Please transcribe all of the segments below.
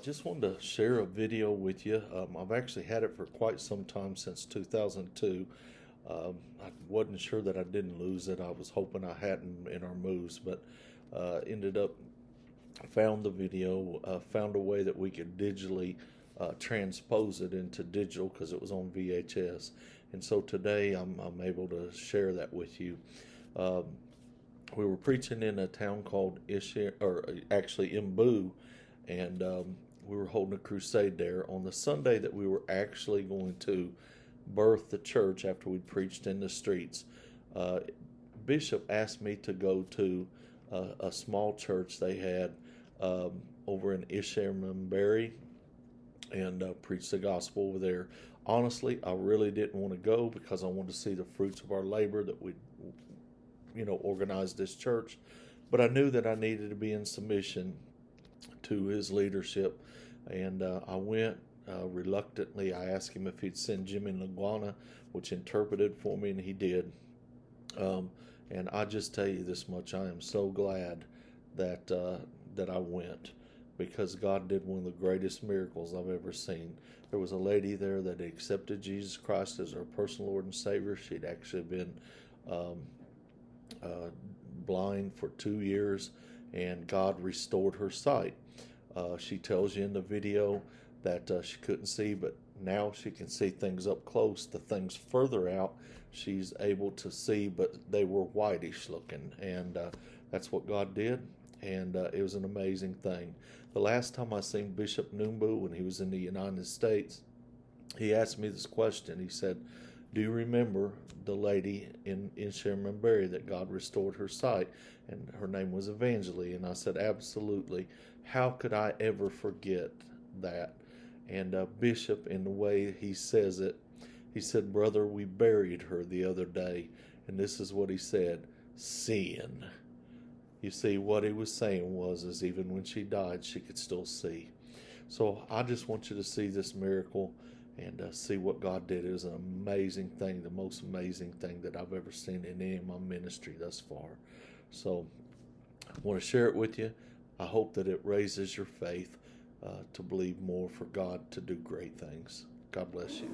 just wanted to share a video with you. I've actually had it for quite some time, since 2002. I wasn't sure that I didn't lose it. I was hoping I hadn't in our moves, but ended up found the video, found a way that we could digitally transpose it into digital because it was on VHS. And so today I'm able to share that with you. We were preaching in a town called Imbu, and we were holding a crusade there on the Sunday that we were actually going to birth the church after we preached in the streets. Bishop asked me to go to a small church they had over in Ishamamberi and preach the gospel over there. Honestly, I really didn't want to go because I wanted to see the fruits of our labor that we organized this church, but I knew that I needed to be in submission to his leadership, and I went reluctantly. I asked him if he'd send Jimmy Laguana, which interpreted for me, and he did. And I just tell you this much: I am so glad that I went, because God did one of the greatest miracles I've ever seen. There was a lady there that accepted Jesus Christ as her personal Lord and Savior. She'd actually been blind for 2 years, and God restored her sight. She tells you in the video that she couldn't see, but now she can see things up close. The things further out she's able to see, but they were whitish looking, and that's what God did, and it was an amazing thing. The last time I seen Bishop Numbu, when he was in the United States, he asked me this question. He said, "Do you remember the lady in Shermanberry that God restored her sight?" And her name was Evangelee. And I said, "Absolutely. How could I ever forget that?" And Bishop, in the way he says it, he said, "Brother, we buried her the other day." And this is what he said: "Seeing." You see, what he was saying is even when she died, she could still see. So I just want you to see this miracle and see what God did. It was an amazing thing, the most amazing thing that I've ever seen in any of my ministry thus far. So I want to share it with you. I hope that it raises your faith to believe more for God to do great things. God bless you.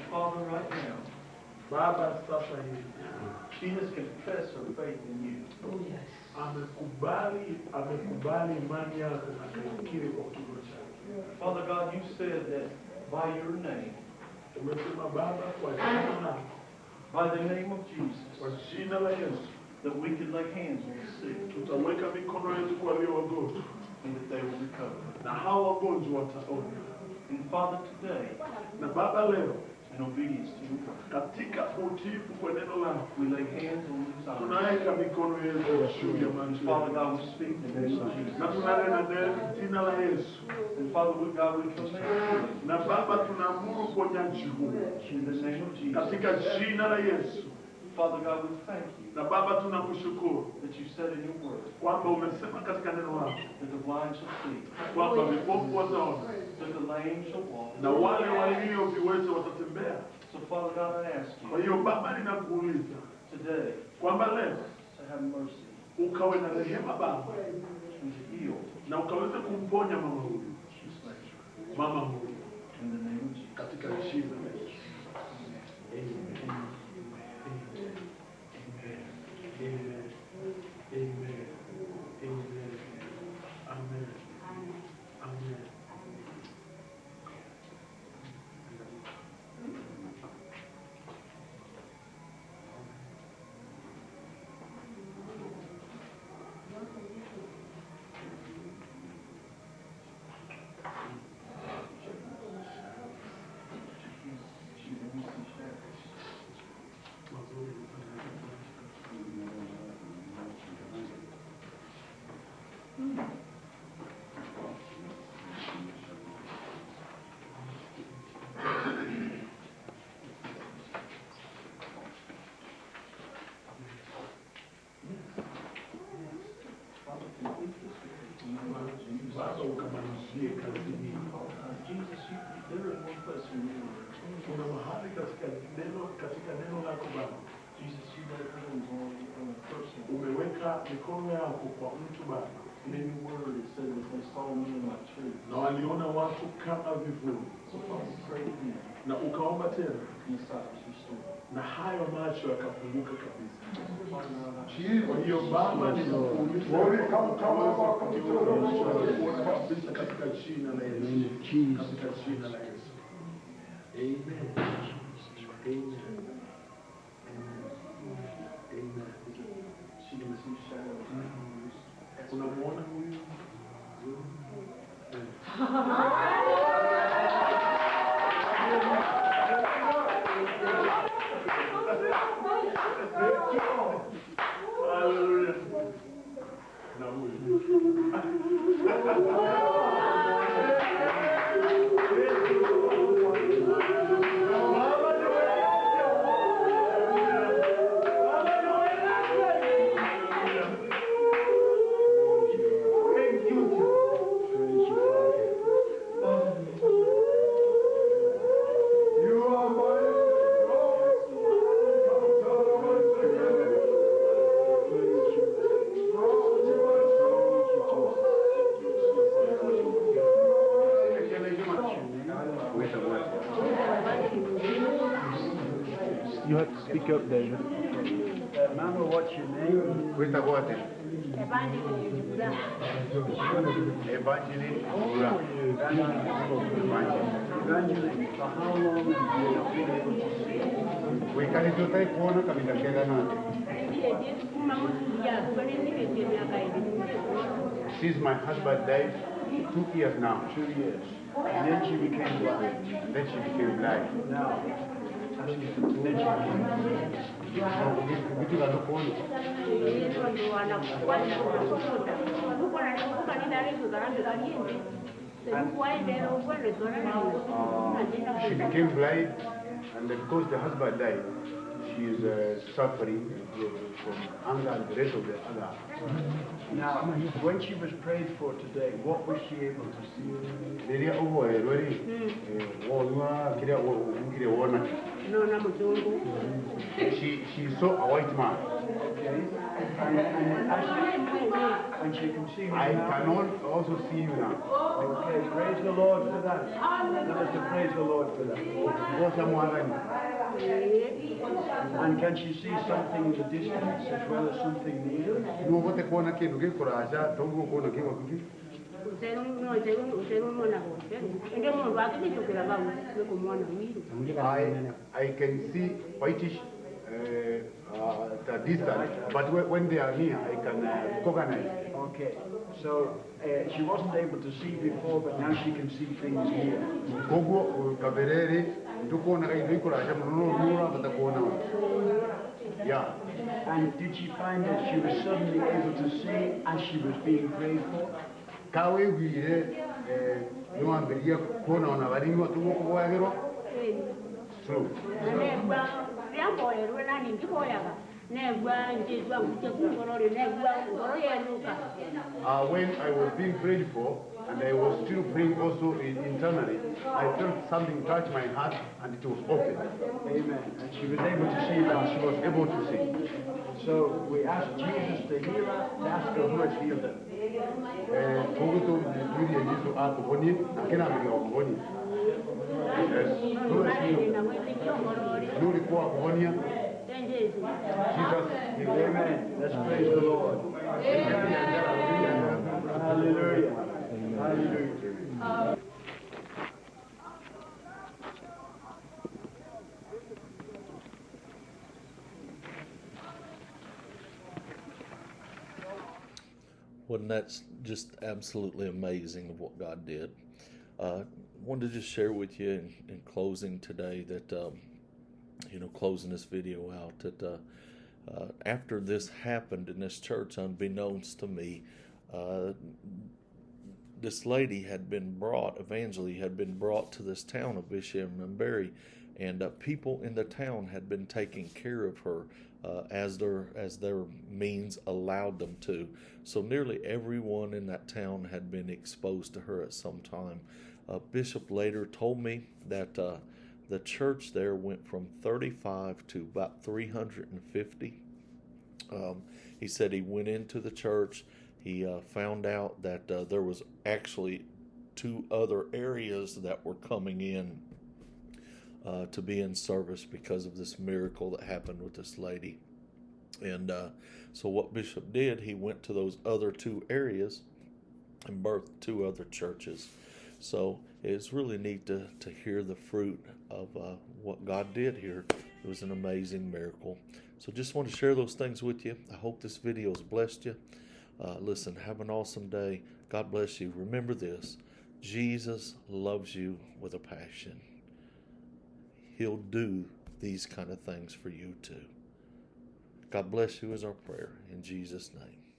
Father, right now, Baba sasa hivi she has confessed her faith in you. amekubali imani yako na kaikiri kwa kinywa chake. Father God, you said that by your name, Umesema Baba, kwa jina lako, by the name of Jesus, kwa jina la Yesu, that we can lay hands on the sick tutaweka mikono yetu kwa walio wagonjwa and that they will recover. na hao wagonjwa wataona. And Father, today, Na Baba, leo in obedience to your word, katika utiifu kwa neno lako we lay hands on these eyes. tunaweka mikono yetu juu ya macho Father yetu. God, we speak the name of Jesus. Na tunanena jina la Yesu. And Father, God, we command Na Baba, tunaamuru uponyaji huu in the name of Jesus. katika jina la Yesu. Father God, we thank you Na Baba tunakushukuru that you said in your word kwamba umesema katika neno lako that the blind shall see, kwamba vipofu wataona that the lame shall walk. na wale walio viwete watatembea. So Father God, I ask Kwa you hiyo Baba, ninakuuliza today kwamba leo to have mercy ukawe na rehema Baba, and to heal na ukaweze kumponya mama huyu, this lecture. mama huyu, In the name of Jesus. katika jina la Yesu. Amen. Amen. Amen. Amen. Amen. Amen. Baba, ukamalizie kazi hii. Jesus, there is one place in your word. Kuna mahali katika neno lako Baba, Jesus, you laid hands on a person. umeweka mikono yako kwa mtu Baba, And in your word it said that they saw me in my tree. na waliona watu kama vivuli, So Father, pray again. na ukaomba tena, And the sight was restored. na hayo macho yakafunguka kabisa. Father God, Kwa hiyo Baba, ninakuuliza kabisa katika jina la Yesu, katika jina la Yesu. Amen. Amen. Amen. she can see shadows. Unamuona huyu? Hallelujah. Na huyu. You have to speak up, David. Mama, what's your name? Questa cosa Evangeline Brown. Evangeline Brown. Evangeline, for how long have you not been able to see? Quei cani tu stai buono capita che da noi. Since my husband died, 2 years now. 2 years. And then she became blind. Then she became blind. Now, then she became blind. Vitu la lokono. She became blind, and because the husband died, she is suffering from anger and the rest of the other. Now, when she was prayed for today, what was she able to see? Deria ovo erori wonwa kile ungire wona. She saw a white man. Okay. And she can see me I now. cannot also see you now. Okay, praise the Lord for that. Let us to praise the Lord for that. Go somewhere. And can she see something in the distance as well as something near? No vote kuona kindu gikuraja tongo kuona kiwa kuki. I can see whitish at a distance, but when they are near, I can recognize. Okay, so she wasn't able to see before, but now she can see things near. Gogo kaberere ndukona kai ndikuraja muno nura batakuona. Yeah. And did she find that she was suddenly able to see as she was being prayed for? Kawe gwire nuamberia kuona ona baringo tuko kwagero. True. When I was being prayed for, and I was still praying also internally, I felt something touch my heart, and it was open. Amen. And she was able to see now. She was able to see. So we asked Jesus to heal her, to ask her who has healed her. Yes. Who has healed her? Nulikuwa kuhonia. Jesus. Amen. Let's praise the Lord. Hallelujah. Hallelujah. Wasn't that just absolutely amazing of what God did? Wanted to just share with you in closing today that, closing this video out, that after this happened in this church, unbeknownst to me, this lady had been brought, Evangelee had been brought to this town of Bishop, and people in the town had been taking care of her as their means allowed them to. So nearly everyone in that town had been exposed to her at some time. Bishop later told me that the church there went from 35 to about 350. He said he went into the church. He found out that there was actually 2 other areas that were coming in to be in service because of this miracle that happened with this lady. And so what Bishop did, he went to those other 2 areas and birthed 2 other churches. So it's really neat to hear the fruit of what God did here. It was an amazing miracle. So just want to share those things with you. I hope this video has blessed you. Listen, have an awesome day. God bless you. Remember this, Jesus loves you with a passion. He'll do these kind of things for you too. God bless you is our prayer in Jesus' name.